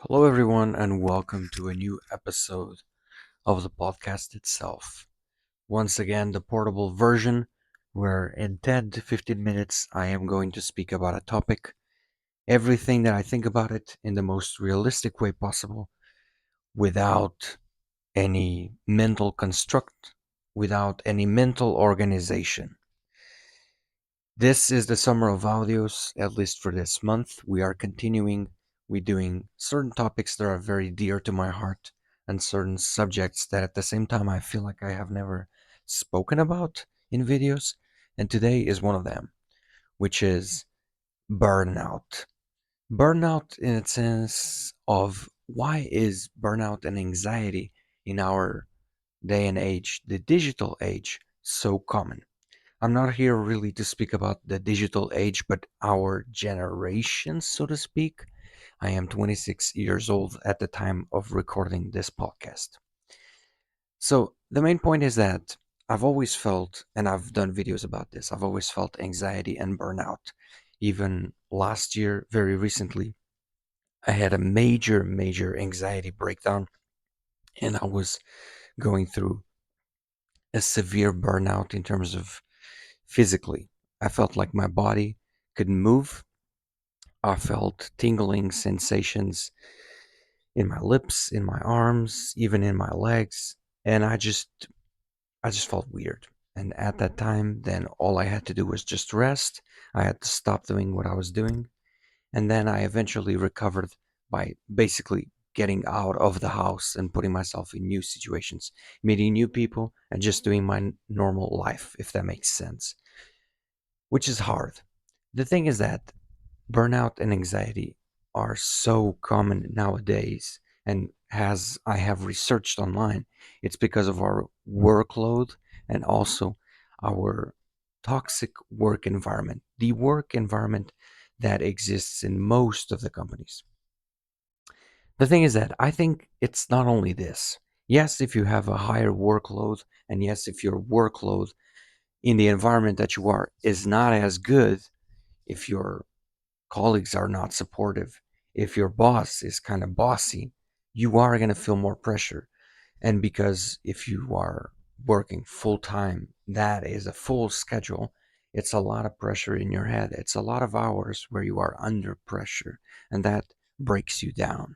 Hello, everyone, and welcome to a new episode of the podcast itself. Once again, the portable version, where in 10 to 15 minutes I am going to speak about a topic, everything that I think about it in the most realistic way possible, without any mental construct, without any mental organization. This is the summer of audios, at least for this month. We are continuing. We're doing certain topics that are very dear to my heart and certain subjects that at the same time I feel like I have never spoken about in videos. And today is one of them, which is burnout. Burnout in its sense of why is burnout and anxiety in our day and age, the digital age, so common? I'm not here really to speak about the digital age, but our generation, so to speak. I am 26 years old at the time of recording this podcast. So, the main point is that I've always felt, and I've done videos about this, I've always felt anxiety and burnout. Even last year, very recently, I had a major anxiety breakdown, and I was going through a severe burnout in terms of physically. I felt like my body couldn't move. I felt tingling sensations in my lips, in my arms, even in my legs, and I just felt weird. And at that time, then all I had to do was just rest. I had to stop doing what I was doing, and then I eventually recovered by basically getting out of the house and putting myself in new situations, meeting new people, and just doing my normal life, if that makes sense, which is hard. The thing is that burnout and anxiety are so common nowadays, and as I have researched online, it's because of our workload and also our toxic work environment, the work environment that exists in most of the companies. The thing is that I think it's not only this. Yes, if you have a higher workload, and yes, if your workload in the environment that you are is not as good, if your colleagues are not supportive, if your boss is kind of bossy, you are going to feel more pressure. And because if you are working full time, that is a full schedule, it's a lot of pressure in your head. It's a lot of hours where you are under pressure, and that breaks you down.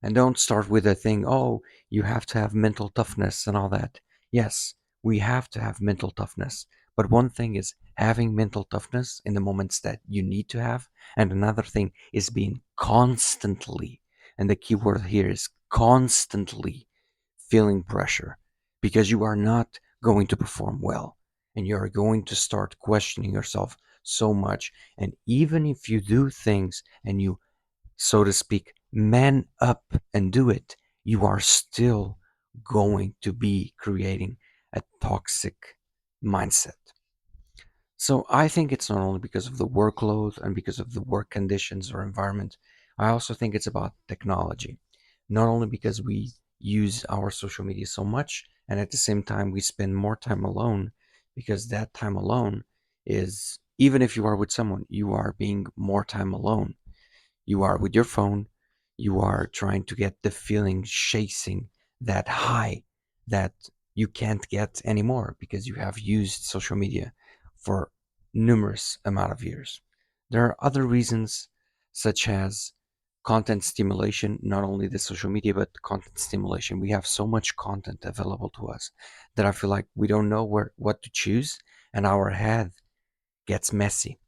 And don't start with a thing, oh, you have to have mental toughness and all that. Yes, we have to have mental toughness. But one thing is having mental toughness in the moments that you need to have. And another thing is being constantly, and the key word here is constantly feeling pressure because you are not going to perform well. And you are going to start questioning yourself so much. And even if you do things and you, so to speak, man up and do it, you are still going to be creating a toxic mindset. So I think it's not only because of the workload and because of the work conditions or environment. I also think it's about technology. Not only because we use our social media so much, and at the same time we spend more time alone, because that time alone is, even if you are with someone, you are being more time alone. You are with your phone. You are trying to get the feeling chasing that high that you can't get anymore because you have used social media for numerous amount of years. There are other reasons such as content stimulation, not only the social media, but content stimulation. We have so much content available to us that I feel like we don't know what to choose, and our head gets messy.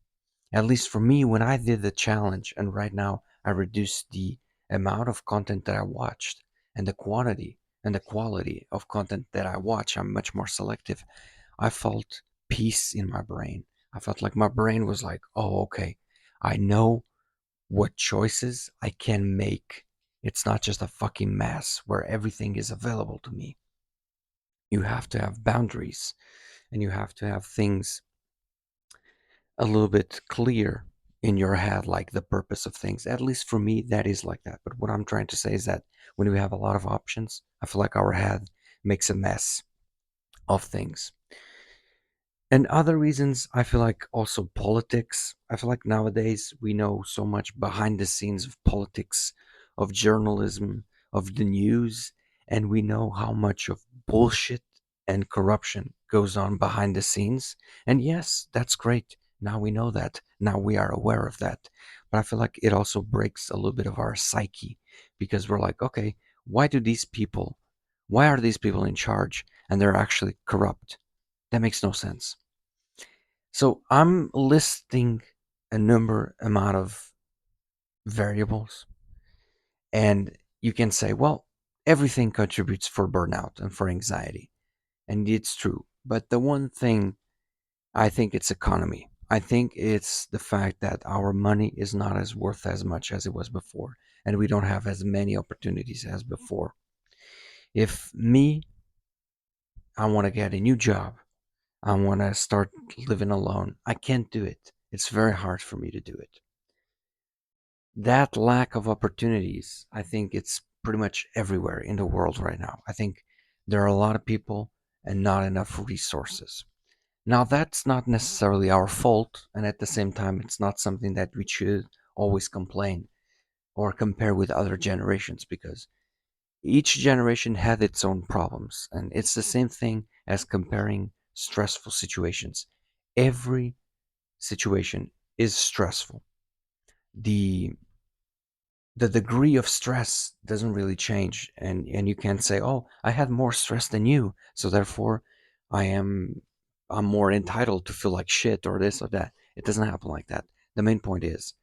At least for me, when I did the challenge, and right now I reduced the amount of content that I watched and the quantity and the quality of content that I watch, I'm much more selective. I felt peace in my brain. I felt like my brain was like, oh, okay, I know what choices I can make. It's not just a fucking mess where everything is available to me. You have to have boundaries and you have to have things a little bit clear in your head, like the purpose of things. At least for me, that is like that. But what I'm trying to say is that when we have a lot of options, I feel like our head makes a mess of things. And other reasons, I feel like also politics. I feel like nowadays we know so much behind the scenes of politics of journalism, of the news, and we know how much of bullshit and corruption goes on behind the scenes. And yes, that's great. Now we know that. Now we are aware of that. But I feel like it also breaks a little bit of our psyche because we're like, okay, why do these people, why are these people in charge and they're actually corrupt? That makes no sense. So I'm listing a number amount of variables, and you can say, well, everything contributes for burnout and for anxiety. And it's true. But the one thing, I think it's economy. I think it's the fact that our money is not as worth as much as it was before, and we don't have as many opportunities as before. If me, I want to get a new job, I want to start living alone, I can't do it. It's very hard for me to do it. That lack of opportunities, I think it's pretty much everywhere in the world right now. I think there are a lot of people and not enough resources. Now, that's not necessarily our fault, and at the same time, it's not something that we should always complain or compare with other generations because each generation had its own problems, and it's the same thing as comparing stressful situations. Every situation is stressful. The the degree of stress doesn't really change, and you can't say, oh, I had more stress than you, so therefore I'm more entitled to feel like shit or this or that. It doesn't happen like that. The main point is,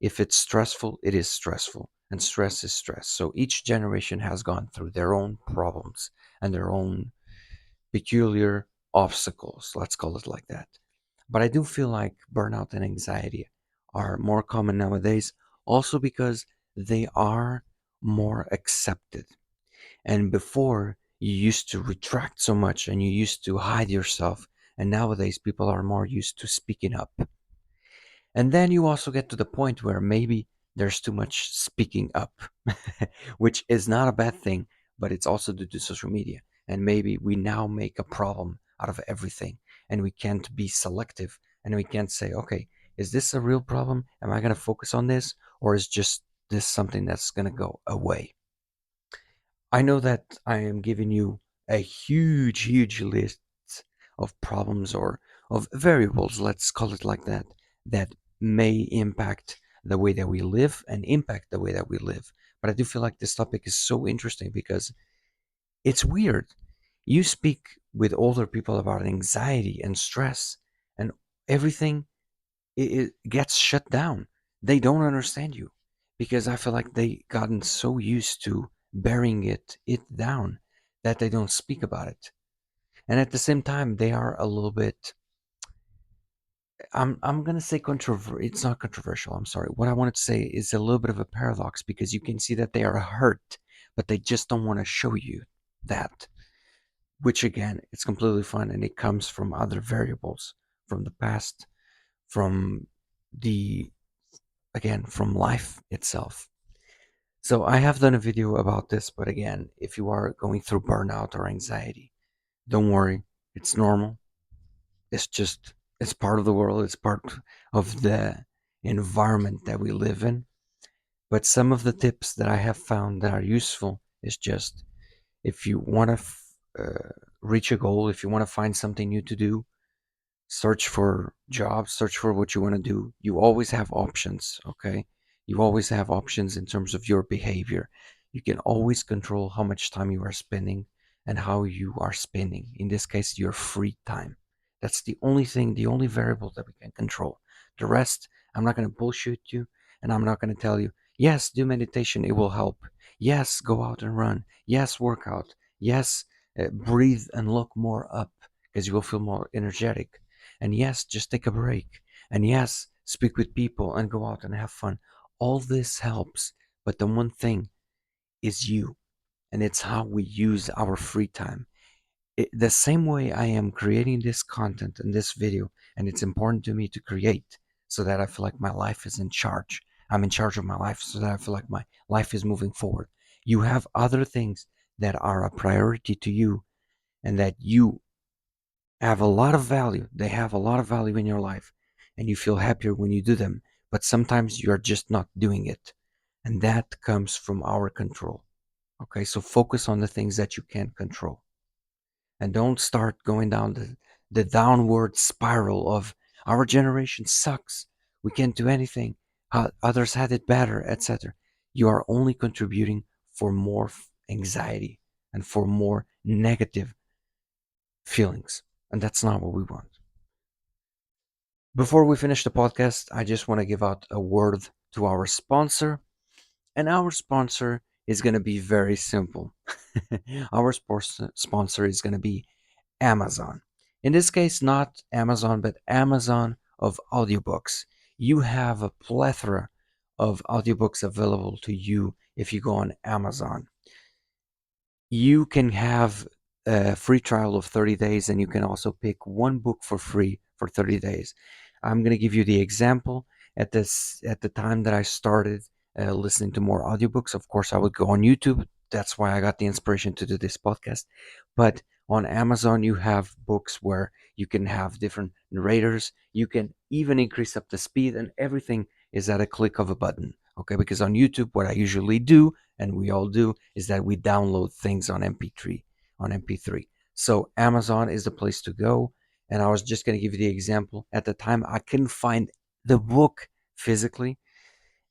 if it's stressful, it is stressful, and stress is stress. So each generation has gone through their own problems and their own peculiar obstacles, let's call it like that. But I do feel like burnout and anxiety are more common nowadays, also because they are more accepted. And before, you used to retract so much and you used to hide yourself. And nowadays, people are more used to speaking up. And then you also get to the point where maybe there's too much speaking up, which is not a bad thing, but it's also due to social media. And maybe we now make a problem out of everything, and we can't be selective, and we can't say, okay, is this a real problem? Am I going to focus on this? Or is just this something that's going to go away? I know that I am giving you a huge, huge list of problems or of variables, let's call it like that may impact the way that we live and impact the way that we live. But I do feel like this topic is so interesting because it's weird. You speak with older people about anxiety and stress, and everything it gets shut down. They don't understand you because I feel like they gotten so used to burying it down that they don't speak about it. And at the same time, they are a little bit. I'm gonna say controversial. It's not controversial. I'm sorry. What I wanted to say is a little bit of a paradox because you can see that they are hurt, but they just don't want to show you that. Which again, it's completely fine, and it comes from other variables, from the past, from the again from life itself. So I have done a video about this, but again, if you are going through burnout or anxiety, don't worry, it's normal. It's part of the world, it's part of the environment that we live in. But some of the tips that I have found that are useful is just if you want to reach a goal, if you want to find something new to do, search for jobs, search for what you want to do. You always have options, okay? You always have options in terms of your behavior. You can always control how much time you are spending and how you are spending. In this case, your free time. That's the only thing, the only variable that we can control. The rest, I'm not going to bullshit you and I'm not going to tell you, yes, do meditation, it will help. Yes, go out and run. Yes, work out. Yes, breathe and look more up because you will feel more energetic. And yes, just take a break. And yes, speak with people and go out and have fun. All this helps. But the one thing is you, and it's how we use our free time. The same way I am creating this content and this video, and it's important to me to create so that I feel like my life is in charge. I'm in charge of my life so that I feel like my life is moving forward. You have other things that are a priority to you and that you have a lot of value. They have a lot of value in your life, and you feel happier when you do them. But sometimes you're just not doing it. and that comes from our control. Okay, so focus on the things that you can control, and don't start going down the downward spiral of our generation sucks. We can't do anything. Others had it better, etc. You are only contributing for more anxiety and for more negative feelings, and that's not what we want. Before we finish the podcast, I just want to give out a word to our sponsor, and our sponsor is going to be very simple. Our sponsor is going to be Amazon. In this case, not Amazon, but Amazon of audiobooks. You have a plethora of audiobooks available to you if you go on Amazon. You can have a free trial of 30 days, and you can also pick one book for free for 30 days. I'm going to give you the example. At the time that I started listening to more audiobooks, of course I would go on YouTube. That's why I got the inspiration to do this podcast. But on Amazon you have books where you can have different narrators. You can even increase up the speed, and everything is at a click of a button. Okay, because on YouTube what I usually do, and we all do, is that we download things on MP3. So Amazon is the place to go. And I was just going to give you the example. At the time, I couldn't find the book physically,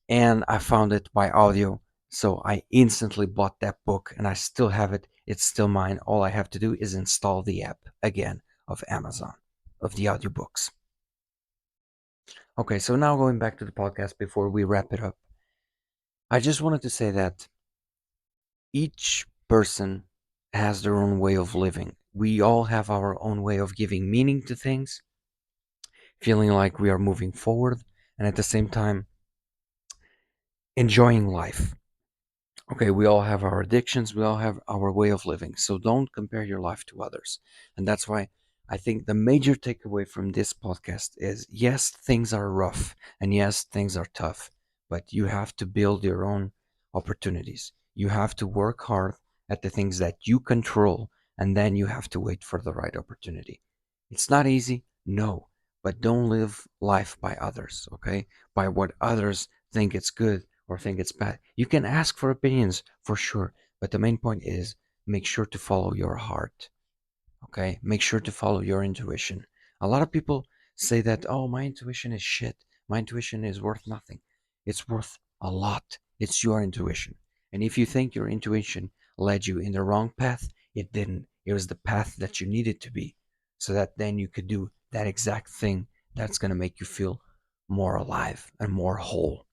and I found it by audio. So I instantly bought that book, and I still have it. It's still mine. All I have to do is install the app again of Amazon, of the audiobooks. Okay, so now going back to the podcast before we wrap it up, I just wanted to say that each person has their own way of living. We all have our own way of giving meaning to things, feeling like we are moving forward, and at the same time, enjoying life. Okay, we all have our addictions, we all have our way of living. So don't compare your life to others. And that's why I think the major takeaway from this podcast is yes, things are rough, and yes, things are tough, but you have to build your own opportunities. You have to work hard at the things that you control, and then you have to wait for the right opportunity. It's not easy, no, but don't live life by others, okay? By what others think it's good or think it's bad. You can ask for opinions for sure, but the main point is make sure to follow your heart. Okay? Make sure to follow your intuition. A lot of people say that, oh, my intuition is shit. My intuition is worth nothing. It's worth a lot. It's your intuition. And if you think your intuition led you in the wrong path, it didn't. It was the path that you needed to be so that then you could do that exact thing that's going to make you feel more alive and more whole.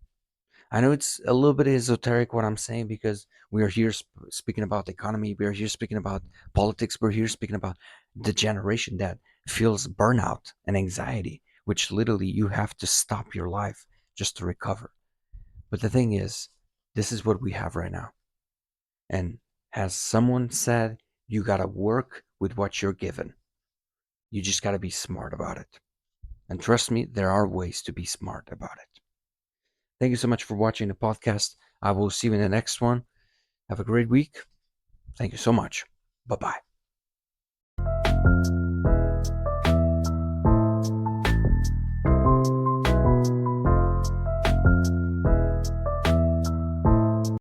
I know it's a little bit esoteric what I'm saying because we are here speaking about the economy, we are here speaking about politics, we're here speaking about the generation that feels burnout and anxiety, which literally you have to stop your life just to recover. But the thing is, this is what we have right now. And as someone said, you got to work with what you're given. You just got to be smart about it. And trust me, there are ways to be smart about it. Thank you so much for watching the podcast. I will see you in the next one. Have a great week. Thank you so much. Bye bye.